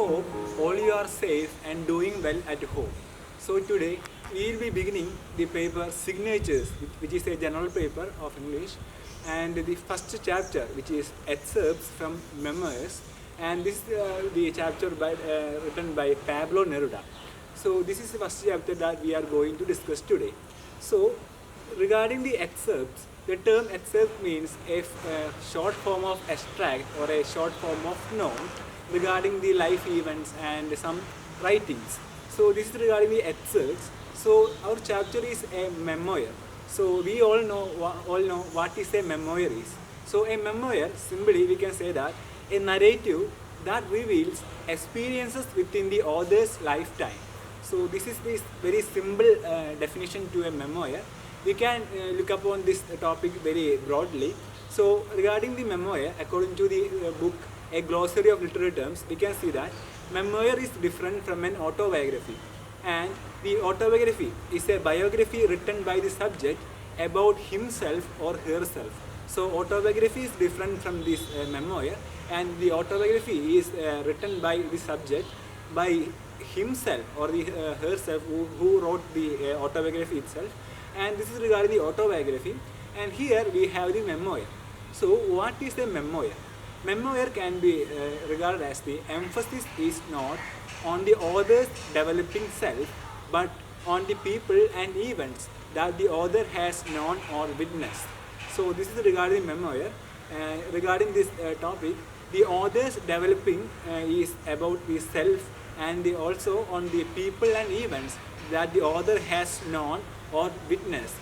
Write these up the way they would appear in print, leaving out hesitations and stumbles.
hope all you are safe and doing well at home. So today we will be beginning the paper Signatures, which is a general paper of English, and the first chapter, which is excerpts from memoirs, and this is the chapter written by Pablo Neruda. So this is the first chapter that we are going to discuss today. So regarding the excerpts, the term excerpt means a short form of extract or a short form of note regarding the life events and some writings. So this is regarding the excerpts. So our chapter is a memoir. So we all know what is a memoir is. So a memoir, simply we can say that a narrative that reveals experiences within the author's lifetime. So this is this very simple definition to a memoir. We can look upon this topic very broadly. So regarding the memoir, according to the book A Glossary of Literary Terms, we can see that memoir is different from an autobiography. And the autobiography is a biography written by the subject about himself or herself. So autobiography is different from this memoir, and the autobiography is written by the subject by himself or herself who wrote the autobiography itself. And this is regarding the autobiography, and here we have the memoir. So what is a memoir? Memoir can be regarded as the emphasis is not on the author's developing self, but on the people and events that the author has known or witnessed. So this is regarding memoir. Regarding this topic, the author's developing is about the self and also on the people and events that the author has known or witnessed.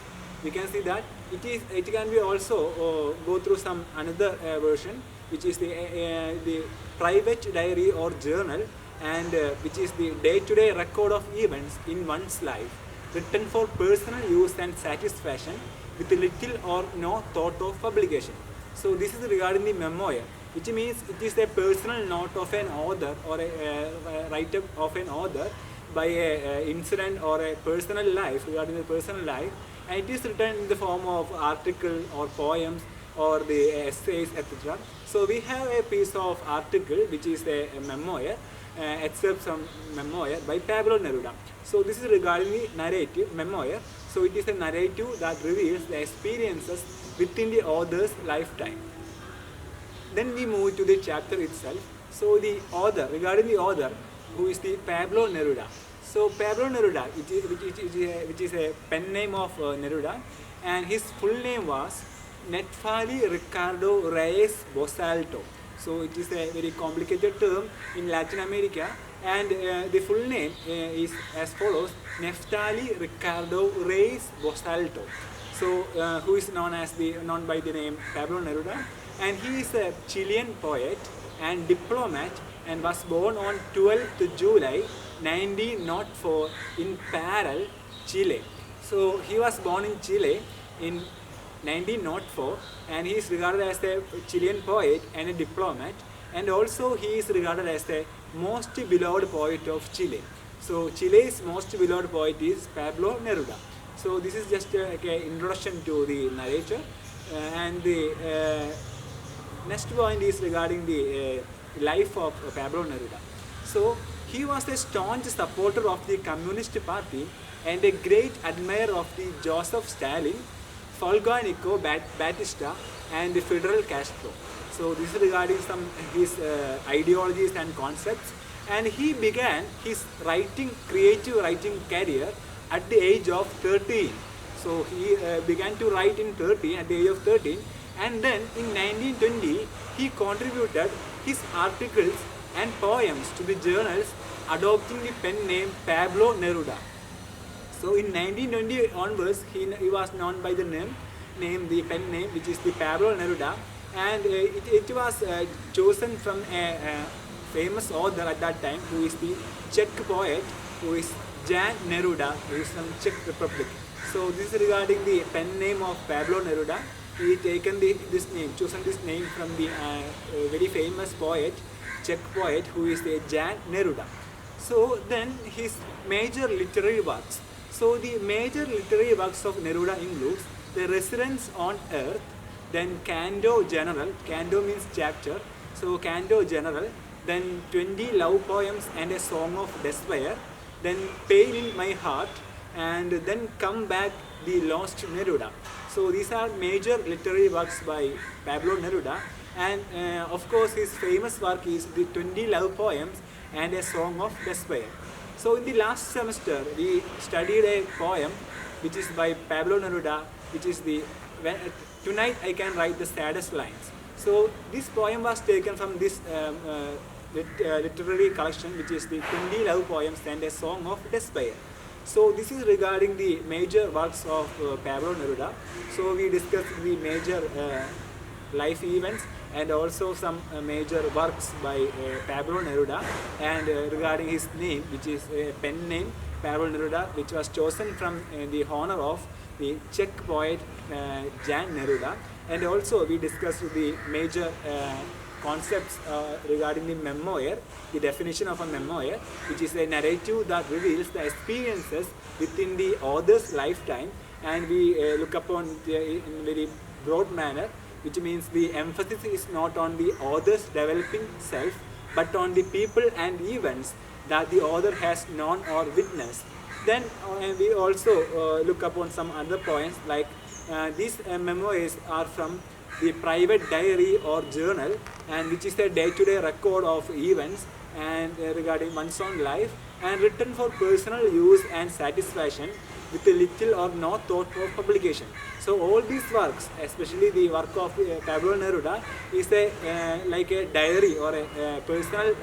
We can see that it can be also go through some another version, which is the private diary or journal, and which is the day-to-day record of events in one's life, written for personal use and satisfaction with little or no thought of publication. So this is regarding the memoir, which means it is a personal note of an author or a write-up of an author by a incident or a personal life, regarding the personal life, and it is written in the form of article or poems or the essays, etc. So we have a piece of article which is a memoir, excerpt from memoir by Pablo Neruda. So this is regarding the narrative memoir. So it is a narrative that reveals the experiences within the author's lifetime. Then we move to the chapter itself. So the author, regarding the author, who is the Pablo Neruda. So Pablo Neruda, which is a pen name of Neruda, and his full name was Neftali Ricardo Reyes Bosalto. So it is a very complicated term in Latin America, and the full name is as follows: Neftali Ricardo Reyes Bosalto. So who is known by the name Pablo Neruda, and he is a Chilean poet and diplomat, and was born on 12th July 1904 in Parral, Chile. So he was born in Chile in 1904, and he is regarded as a Chilean poet and a diplomat, and also he is regarded as the most beloved poet of Chile. So Chile's most beloved poet is Pablo Neruda. So this is just like an introduction to the narrator, and the next point is regarding the life of Pablo Neruda. So he was a staunch supporter of the Communist Party and a great admirer of the Joseph Stalin, Fulgencio Batista, and the Fidel Castro. So this is regarding some his ideologies and concepts, and he began his creative writing career at the age of 13. So he began to write at the age of 13, and then in 1920 he contributed his articles and poems to the journals, adopting the pen name Pablo Neruda. So in 1920 onwards, he was known by the the pen name, which is the Pablo Neruda, and it was chosen from a famous author at that time, who is the Czech poet, who is Jan Neruda, who is from Czech Republic. So this is regarding the pen name of Pablo Neruda. He chosen this name from the very famous poet, Czech poet, who is the Jan Neruda. So then his major literary works. So the major literary works of Neruda includes The Residence on Earth, then Canto General, Canto means chapter, so Canto General, then 20 love poems and a song of despair, then Pain in My Heart, and then Come Back, The Lost Neruda. So these are major literary works by Pablo Neruda, and of course his famous work is the 20 love poems and a song of despair. So in the last semester we studied a poem which is by Pablo Neruda, which is the Tonight I Can Write the Saddest Lines. So this poem was taken from this literary collection, which is the 20 love poems and a song of despair. So this is regarding the major works of Pablo Neruda. So we discussed the major life events and also some major works by Pablo Neruda, and regarding his name, which is a pen name, Pablo Neruda, which was chosen from the honor of the Czech poet Jan Neruda. And also we discussed the major concepts regarding the memoir, the definition of a memoir, which is a narrative that reveals the experiences within the author's lifetime, and we look upon in a very broad manner, which means the emphasis is not on the author's developing self, but on the people and events that the author has known or witnessed. Then we also look upon some other points, like these memoirs are from the private diary or journal, and which is a day-to-day record of events and regarding one's own life, and written for personal use and satisfaction with a little or no thought of publication. So all these works, especially the work of Pablo Neruda, is like a diary or a personal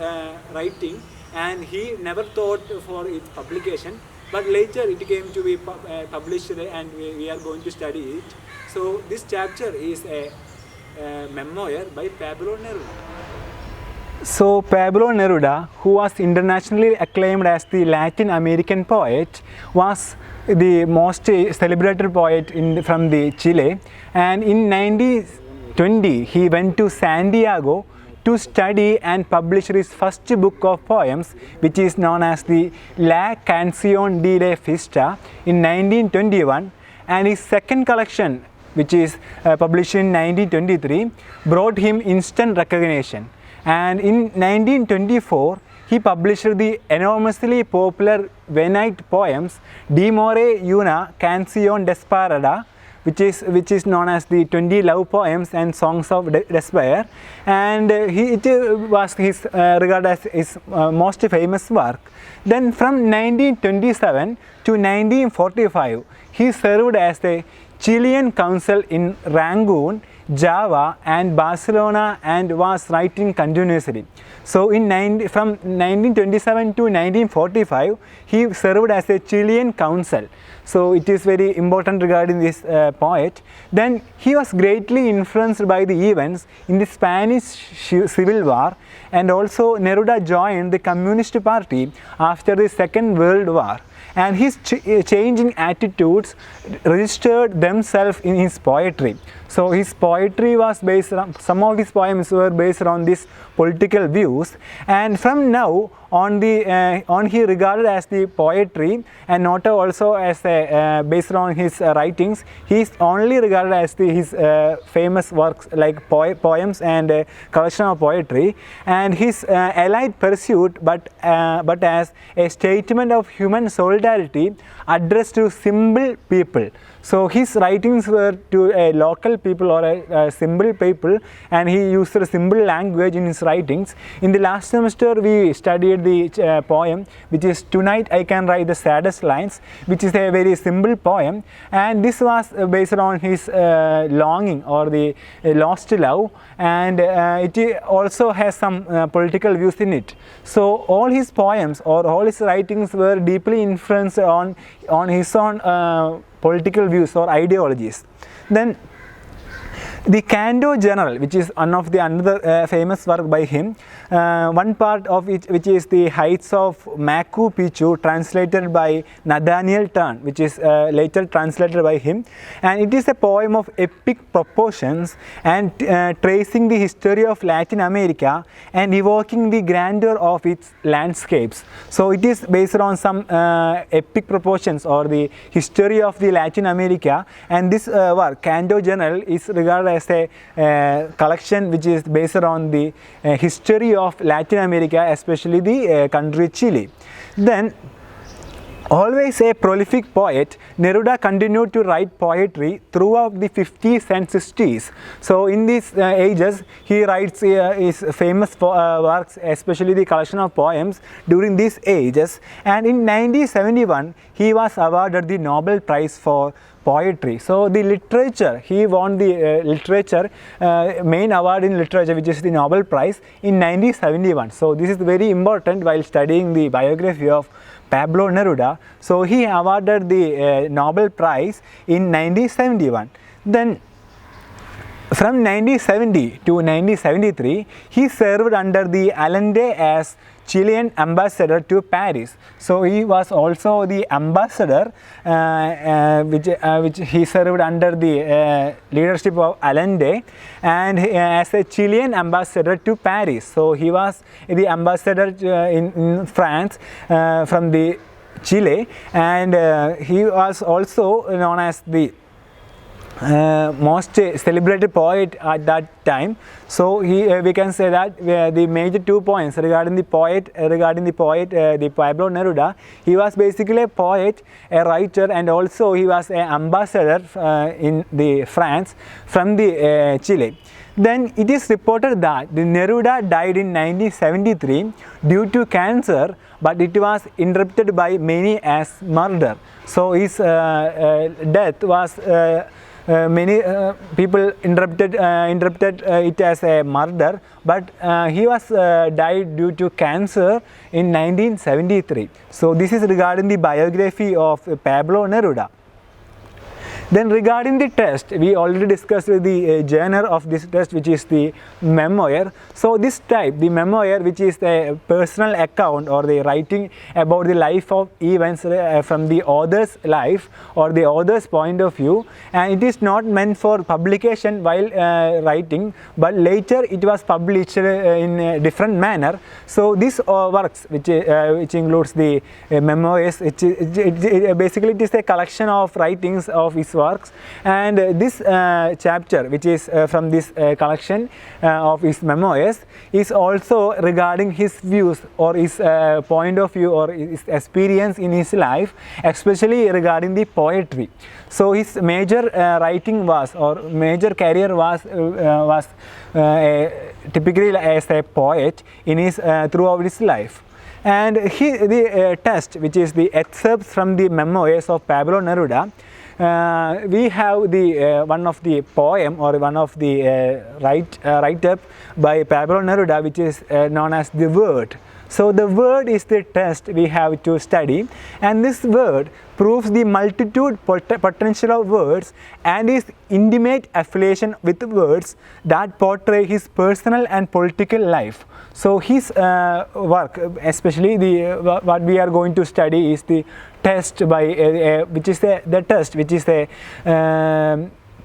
writing, and he never thought for its publication, but later it came to be published, and we are going to study it. So this chapter is a memoir by Pablo Neruda. So Pablo Neruda, who was internationally acclaimed as the Latin American poet, was the most celebrated poet from the Chile, and in 1920 he went to Santiago to study and publish his first book of poems, which is known as the La Canción de la Fiesta, in 1921, and his second collection, which is published in 1923, brought him instant recognition. And in 1924, he published the enormously popular Venite poems De More Una Canción Desesperada, which is known as the 20 love poems and songs of despair, and it was his regarded as his most famous work. Then from 1927 to 1945, he served as the Chilean consul in Rangoon, Java and Barcelona, and was writing continuously. So from 1927 to 1945, he served as a Chilean consul. So it is very important regarding this poet. Then he was greatly influenced by the events in the Spanish Civil War, and also Neruda joined the Communist Party after the Second World War, and his changing attitudes registered themselves in his poetry. So his poetry was based on, some of his poems were based on these political views, and from now on he regarded as the poetry and not also as based on his writings. He is only regarded as his famous works like poems and collection of poetry, and his allied pursuit, but as a statement of human solidarity addressed to simple people. So his writings were to a local people or a simple people, and he used a simple language in his writings. In the last semester we studied the poem which is Tonight I Can Write the Saddest Lines, which is a very simple poem, and this was based on his longing or the lost love, and it also has some political views in it. So all his poems or all his writings were deeply influenced on his own political views or ideologies. Then the Canto General, which is one of the another famous work by him, one part of it, which is the Heights of Machu Picchu, translated by Nathaniel Turn, which is later translated by him, and it is a poem of epic proportions and tracing the history of Latin America and evoking the grandeur of its landscapes. So it is based on some epic proportions or the history of the Latin America, and this work, Canto General, is regarded as a collection which is based on the history of Latin America, especially the country Chile. Then, always a prolific poet, Neruda continued to write poetry throughout the 50s and 60s. So in these ages, he writes his famous works, especially the collection of poems during these ages. And in 1971, he was awarded the Nobel Prize for poetry. So the literature, he won the literature main award in literature, which is the Nobel Prize in 1971. So this is very important while studying the biography of Pablo Neruda. So he awarded the Nobel Prize in 1971. Then from 1970 to 1973, he served under the Allende as Chilean ambassador to Paris. So he was also the ambassador which he served under the leadership of Allende, and as a Chilean ambassador to Paris. So he was the ambassador in France from the Chile, and he was also known as the most celebrated poet at that time. So we can say that the major 2 points regarding the poet, the Pablo Neruda, he was basically a poet, a writer, and also he was an ambassador in the France from the Chile. Then it is reported that the Neruda died in 1973 due to cancer, but it was interpreted by many as murder. So his death was many people interpreted it as a murder, but he was died due to cancer in 1973. So this is regarding the biography of Pablo Neruda. Then regarding the test, we already discussed the genre of this test, which is the memoir. So this type, the memoir, which is the personal account or the writing about the life of events from the author's life or the author's point of view, and it is not meant for publication while writing, but later it was published in a different manner. So this works, which includes the memoirs, basically it is a collection of writings of his works, and this chapter, which is from this collection of his memoirs, is also regarding his views or his point of view or his experience in his life, especially regarding the poetry. So his major writing was, or major career was typically as a poet in his throughout his life. And the test, which is the excerpts from the memoirs of Pablo Neruda, we have the one of the poem or one of the write-up by Pablo Neruda, which is known as The Word. So the word is the test we have to study, and this word proves the multitude potential of words and his intimate affiliation with words that portray his personal and political life. So his work, especially what we are going to study, is the test by which is the test, which is the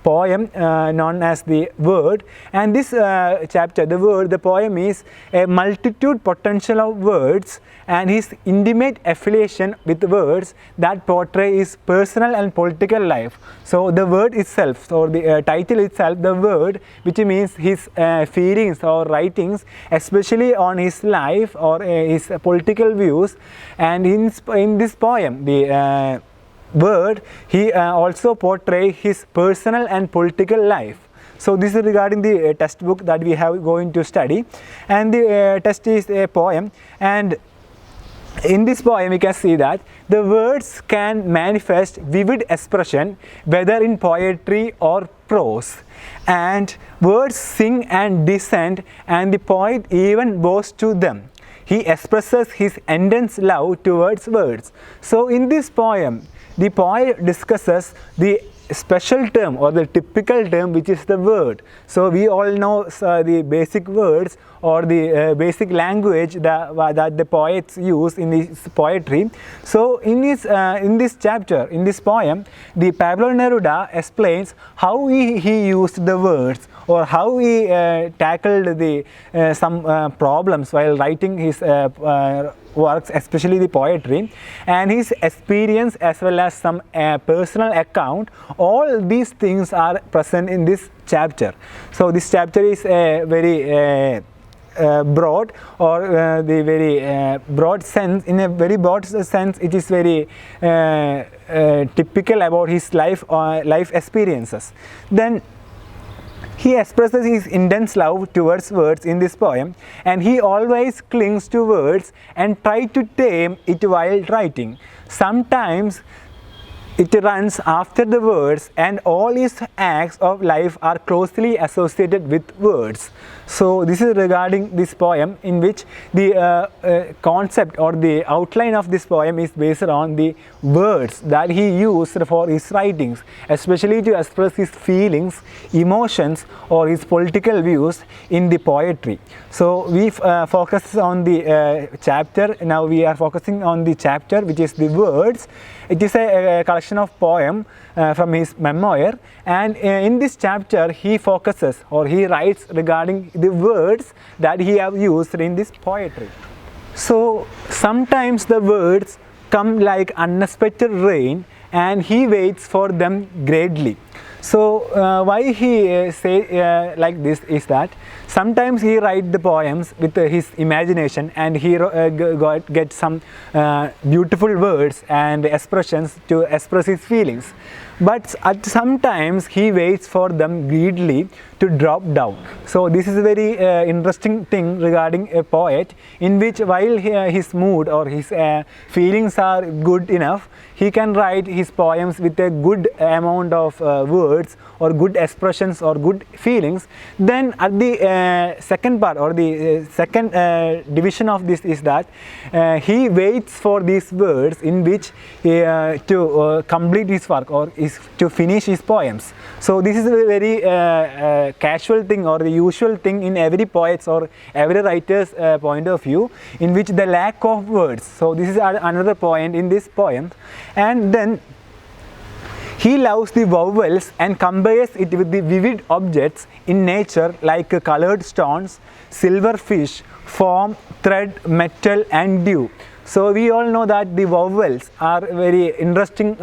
poem known as The Word. And this chapter, The Word, the poem is a multitude potential of words and his intimate affiliation with words that portray his personal and political life. So the word itself, or the title itself, The Word, which means his feelings or writings, especially on his life or his political views. And in this poem, the Word, he also portrays his personal and political life. So this is regarding the test book that we have going to study, and the test is a poem, and in this poem we can see that the words can manifest vivid expression whether in poetry or prose, and words sing and descend, and the poet even bows to them. He expresses his intense love towards words. So in this poem, the poet discusses the special term or the typical term, which is the word. So we all know the basic words or the basic language that the poets use in his poetry. So in this chapter, in this poem, the Pablo Neruda explains how he used the words or how he tackled the some problems while writing his works, especially the poetry, and his experience as well as some personal account. All these things are present in this chapter. So this chapter is very broad, or the very broad sense. In a very broad sense, it is very typical about his life experiences. Then he expresses his intense love towards words in this poem, and he always clings to words and tries to tame it while writing. Sometimes it runs after the words, and all his acts of life are closely associated with words. So this is regarding this poem, in which the concept or the outline of this poem is based on the words that he used for his writings, especially to express his feelings, emotions, or his political views in the poetry. So we focus on the chapter. Now we are focusing on the chapter which is the words. It is a collection of poems from his memoir, and in this chapter he focuses, or he writes regarding the words that he have used in this poetry. So sometimes the words come like unexpected rain, and he waits for them greatly. So why he say like this is that sometimes he write the poems with his imagination, and he get some beautiful words and expressions to express his feelings. But at sometimes he waits for them greedily to drop down. So this is a very interesting thing regarding a poet, in which while his mood or his feelings are good enough, he can write his poems with a good amount of words or good expressions or good feelings. Then at the second part, or the second division of this, is that he waits for these words in which to complete his work, or is to finish his poems. So this is a very casual thing, or the usual thing in every poet's or every writer's point of view, in which the lack of words. So this is another point in this poem. And then he loves the vowels and compares it with the vivid objects in nature, like colored stones, silver fish, foam, thread, metal, and dew. So we all know that the vowels are very interesting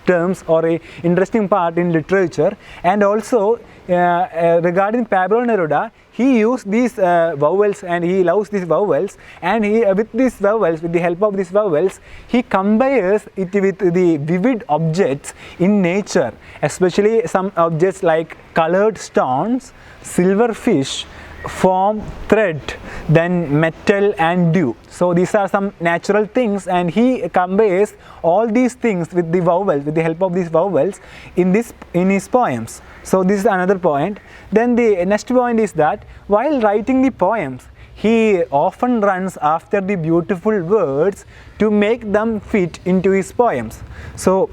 terms, or a interesting part in literature. And also regarding Pablo Neruda, he used these vowels, and he loves these vowels, and he with these vowels, with the help of these vowels, he compares it with the vivid objects in nature, especially some objects like colored stones, silver fish, foam, thread, then metal, and dew. So these are some natural things, and he compares all these things with the vowels, with the help of these vowels in his poems. So this is another point. Then the next point is that while writing the poems, he often runs after the beautiful words to make them fit into his poems. So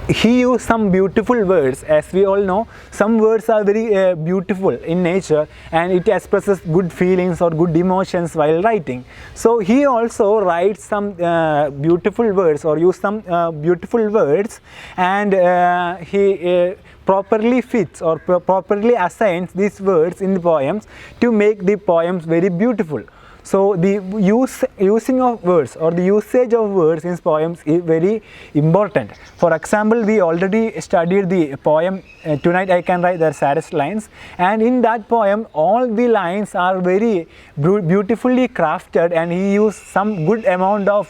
he used some beautiful words. As we all know, some words are very beautiful in nature, and it expresses good feelings or good emotions while writing. So he also writes some beautiful words, or use some beautiful words, and he properly fits or properly assigns these words in the poems to make the poems very beautiful. So the using of words, or the usage of words in poems, is very important. For example, we already studied the poem Tonight I Can Write the Saddest Lines, and in that poem all the lines are very beautifully crafted, and he used some good amount of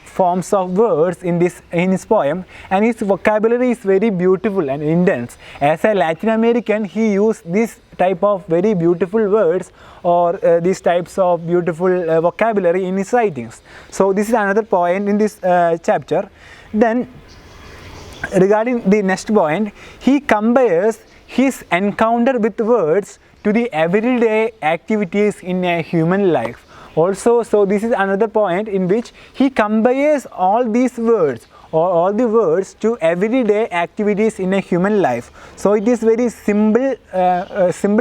forms of words in his poem, and his vocabulary is very beautiful and intense. As a Latin American, he used this type of very beautiful words, or these types of beautiful vocabulary in his writings. So this is another point in this chapter. Then regarding the next point, he compares his encounter with words to the everyday activities in a human life. Also, so this is another point in which he compares all these words, or all the words, to everyday activities in a human life. So it is very simple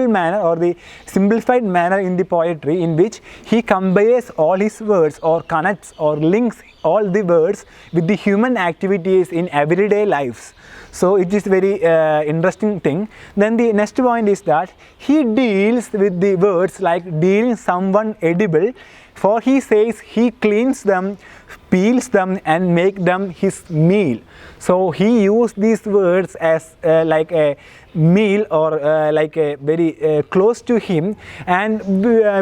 manner, or the simplified manner in the poetry, in which he compares all his words, or connects or links all the words with the human activities in everyday lives. So it is very interesting thing. Then the next point is that he deals with the words like dealing someone edible, for he says he cleans them, peels them and make them his meal. So he used these words as like a meal or like a very close to him, and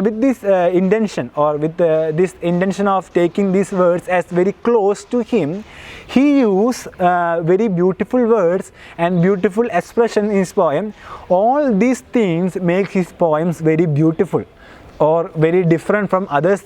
with this intention or with this intention of taking these words as very close to him, he used very beautiful words and beautiful expression in his poem. All these things make his poems very beautiful or very different from others'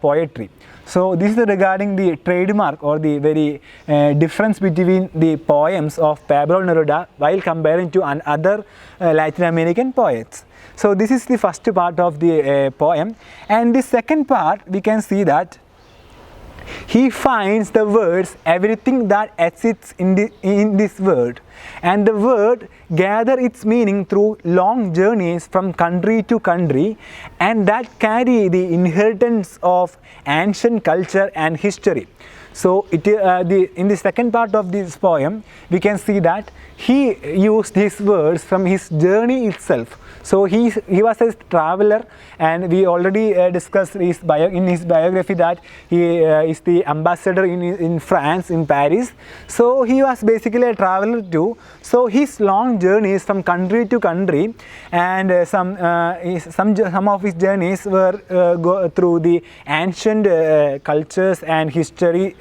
poetry. So this is regarding the trademark or the very difference between the poems of Pablo Neruda while comparing to other Latin American poets. So this is the first part of the poem, and the second part we can see that he finds the words, everything that exists in this word, and the word gather its meaning through long journeys from country to country, and that carry the inheritance of ancient culture and history. So in the second part of this poem we can see that he used these words from his journey itself. So he was a traveler, and we already discussed in his biography that he is the ambassador in France, in Paris. So he was basically a traveler too. So his long journeys from country to country, and some of his journeys were go through the ancient cultures and history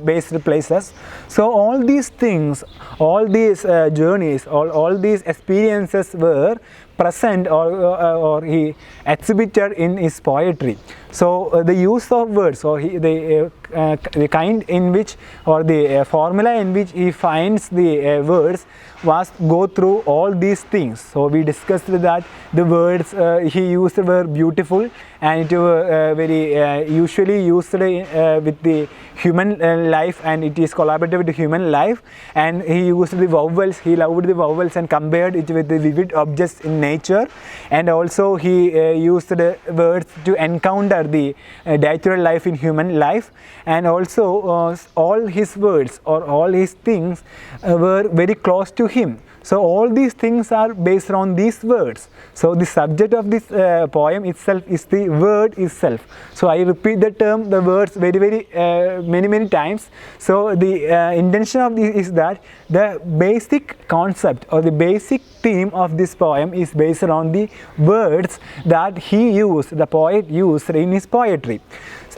based places. So all these things, all these journeys, all these experiences were present or he exhibited in his poetry. So the use of words, or the kind in which, or the formula in which he finds the words was go through all these things. So we discussed that the words he used were beautiful, and it were very usually used with the human life, and it is collaborative with human life. And he used the vowels, he loved the vowels and compared it with the vivid objects in nature. And also he used the words to encounter the natural life in human life. And also all his words or all his things were very close to him. So all these things are based on these words. So the subject of this poem itself is the word itself. So I repeat the term, the words, very many times. So the intention of this is that the basic concept or the basic theme of this poem is based on the words that he used, the poet used in his poetry.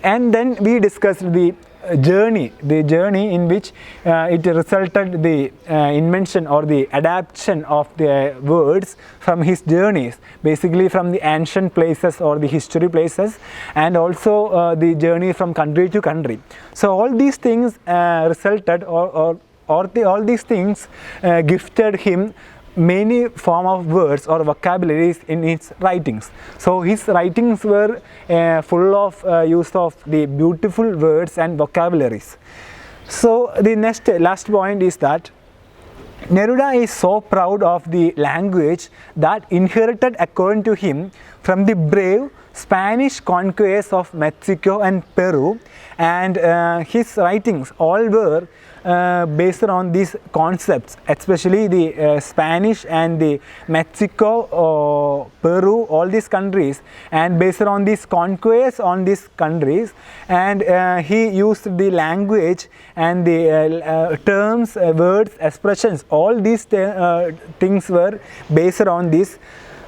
And then we discussed the journey in which it resulted the invention or the adaptation of the words from his journeys, basically from the ancient places or the history places, and also the journey from country to country. So all these things resulted all these things gifted him many form of words or vocabularies in his writings. So his writings were full of use of the beautiful words and vocabularies. So the last point is that Neruda is so proud of the language that inherited according to him from the brave Spanish conquests of Mexico and Peru, and his writings all were based on these concepts, especially the Spanish and the Mexico, Peru, all these countries, and based on these conquests on these countries. And he used the language and the terms, words, expressions, all these things were based on these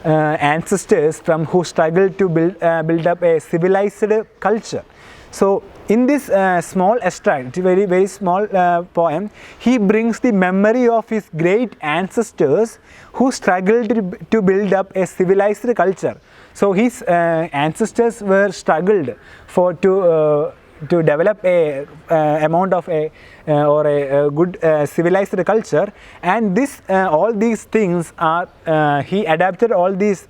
ancestors from who struggled to build up a civilized culture. So in this small extract, very small poem, he brings the memory of his great ancestors who struggled to build up a civilized culture. So his ancestors were struggled to develop a amount of a good civilized culture, and this all these things are he adapted all these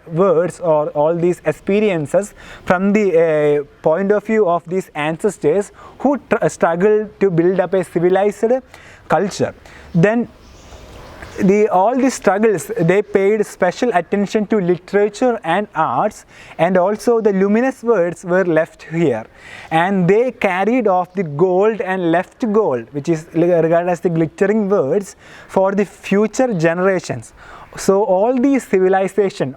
words or all these experiences from the point of view of these ancestors who struggled to build up a civilized culture. Then all these struggles, they paid special attention to literature and arts, and also the luminous words were left here, and they carried off the gold and left gold, which is regarded as the glittering words, for the future generations. So all these civilization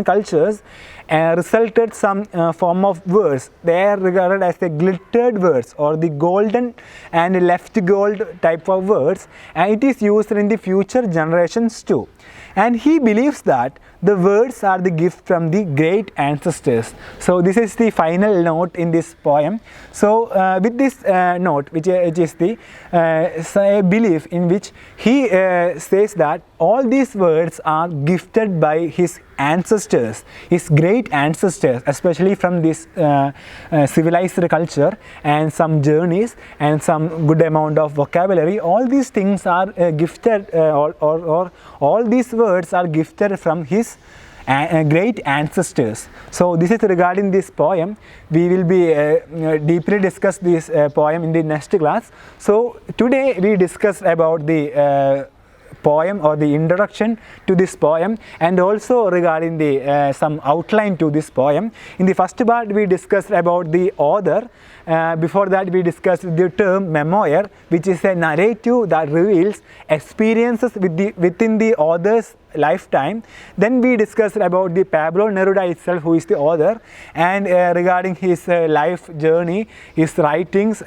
cultures resulted some form of words. They are regarded as the glittered words or the golden and left gold type of words, and it is used in the future generations too. And he believes that the words are the gift from the great ancestors. So this is the final note in this poem. So with this note, which is the belief in which he says that all these words are gifted by his ancestors, his great ancestors, especially from this civilized culture and some journeys and some good amount of vocabulary. All these things are gifted, or all these words are gifted from his great ancestors. So this is regarding this poem. We will be deeply discuss this poem in the next class. So today we discussed about the poem or the introduction to this poem, and also regarding the some outline to this poem. In the first part we discussed about the author. Before that we discussed the term memoir, which is a narrative that reveals experiences within the author's lifetime. Then we discussed about the Pablo Neruda itself, who is the author, and regarding his life journey, his writings.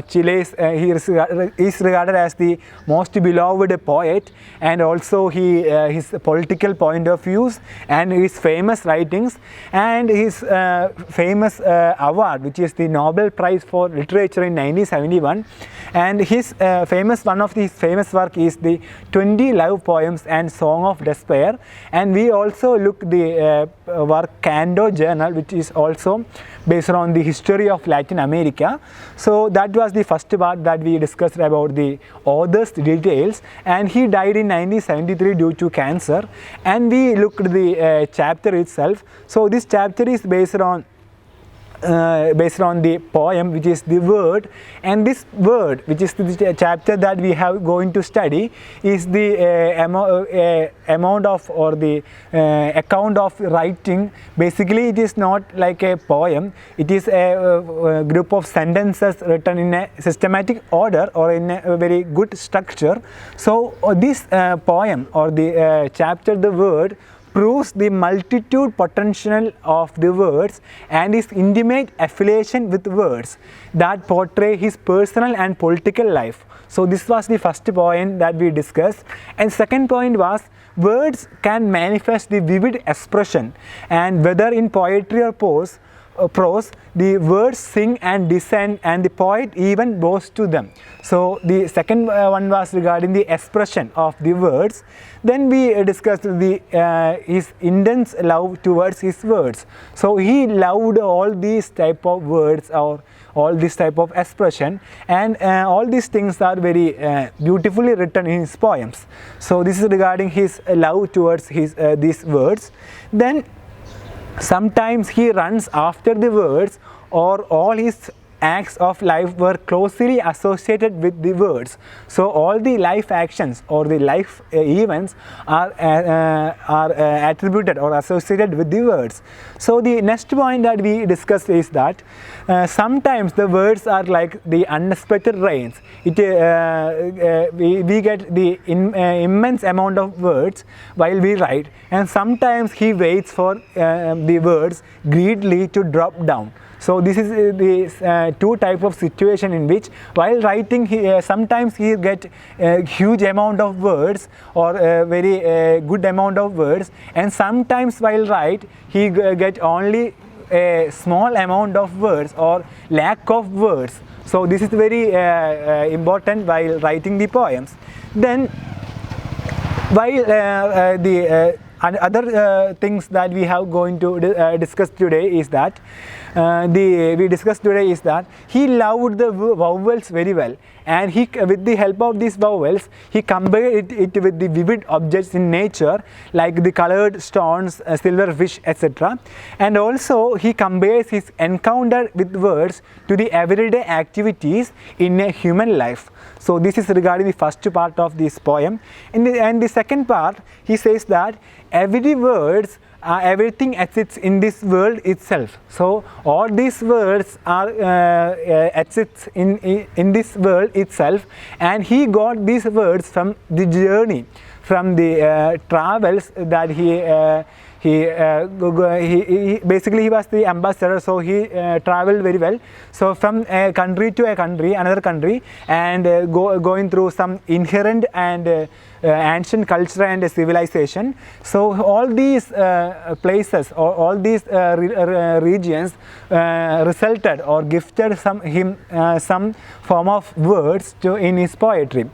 Chile he is regarded as the most beloved poet, and also his political point of views and his famous writings, and his famous award, which is the Nobel Prize for Literature in 1971. And his one of his famous work is the 20 Love Poems and Song of Despair. And we also look the work Canto Journal, which is also based on the history of Latin America. So that was the first part that we discussed about the author's details, and he died in 1973 due to cancer. And we looked the chapter itself. So this chapter is based on the poem, which is the word, and this word, which is the chapter that we have going to study, is the amount of, or the account of writing. Basically it is not like a poem, it is a group of sentences written in a systematic order or in a very good structure. So this poem or the chapter, the word, proves the multitude potential of the words and his intimate affiliation with words that portray his personal and political life. So this was the first point that we discussed. And second point was, words can manifest the vivid expression, and whether in poetry or prose, the words sing and descend, and the poet even bows to them. So the second one was regarding the expression of the words. Then we discussed his intense love towards his words. So he loved all these type of words, or all this type of expression, and all these things are very beautifully written in his poems. So this is regarding his love towards his these words. Then sometimes he runs after the words, or all his acts of life were closely associated with the words. So all the life actions or the life events are attributed or associated with the words. So the next point that we discussed is that sometimes the words are like the unexpected rains. We get the immense amount of words while we write, and sometimes he waits for the words greedily to drop down. So this is the two type of situation in which while writing sometimes he get a huge amount of words, or a very good amount of words, and sometimes while write he get only a small amount of words or lack of words. So this is very important while writing the poems. Then while the other things that we have going to discuss today is that he loved the vowels very well, and he, with the help of these vowels, he compared it with the vivid objects in nature like the colored stones, silver fish, etc. And also he compares his encounter with words to the everyday activities in a human life. So this is regarding the first part of this poem. And the second part, he says that every words, everything exists in this world itself. So all these words are exists in this world itself, and he got these words from the journey, from the travels that he basically he was the ambassador, so he traveled very well. So from a country to a country, another country, and going through some inherent and ancient culture and civilization. So all these places or all these regions resulted or gifted some form of words in his poetry.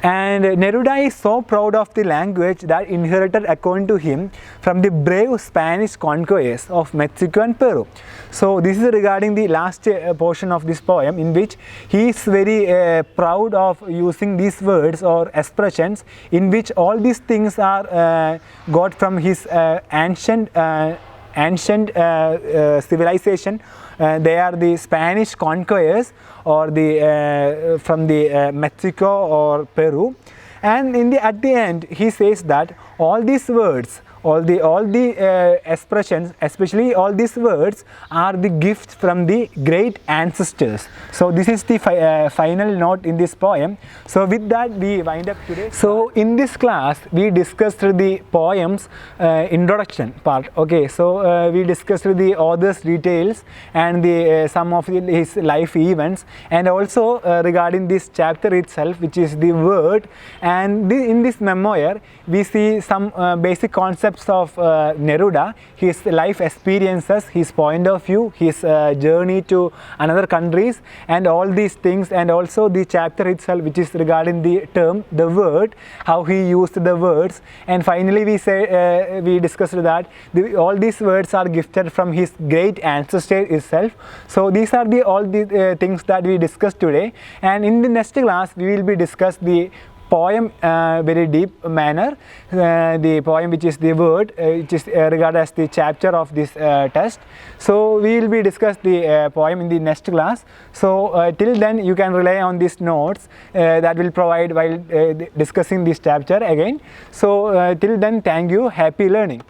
And Neruda is so proud of the language that inherited according to him from the brave Spanish conquerors of Mexico and Peru. So this is regarding the last portion of this poem, in which he is very proud of using these words or expressions in which all these things are got from his ancient civilization. They are the Spanish conquerors or the from the Mexico or Peru. And at the end he says that all these words, all the expressions, especially all these words, are the gifts from the great ancestors. So this is the final note in this poem. So with that we wind up today. So in this class we discussed the poem's introduction part. Okay, so we discussed the author's details and the some of his life events, and also regarding this chapter itself, which is the word. And in this memoir we see some basic concepts of Neruda, his life experiences, his point of view, his journey to another countries, and all these things, and also the chapter itself, which is regarding the term, the word, how he used the words. And finally we discussed that all these words are gifted from his great ancestor itself. So these are all the things that we discussed today, and in the next class we will be discuss the poem very deep manner, the poem which is the word, which is regarded as the chapter of this test. So we will be discuss the poem in the next class. So till then you can rely on these notes that will provide while discussing this chapter again. So till then, thank you, happy learning.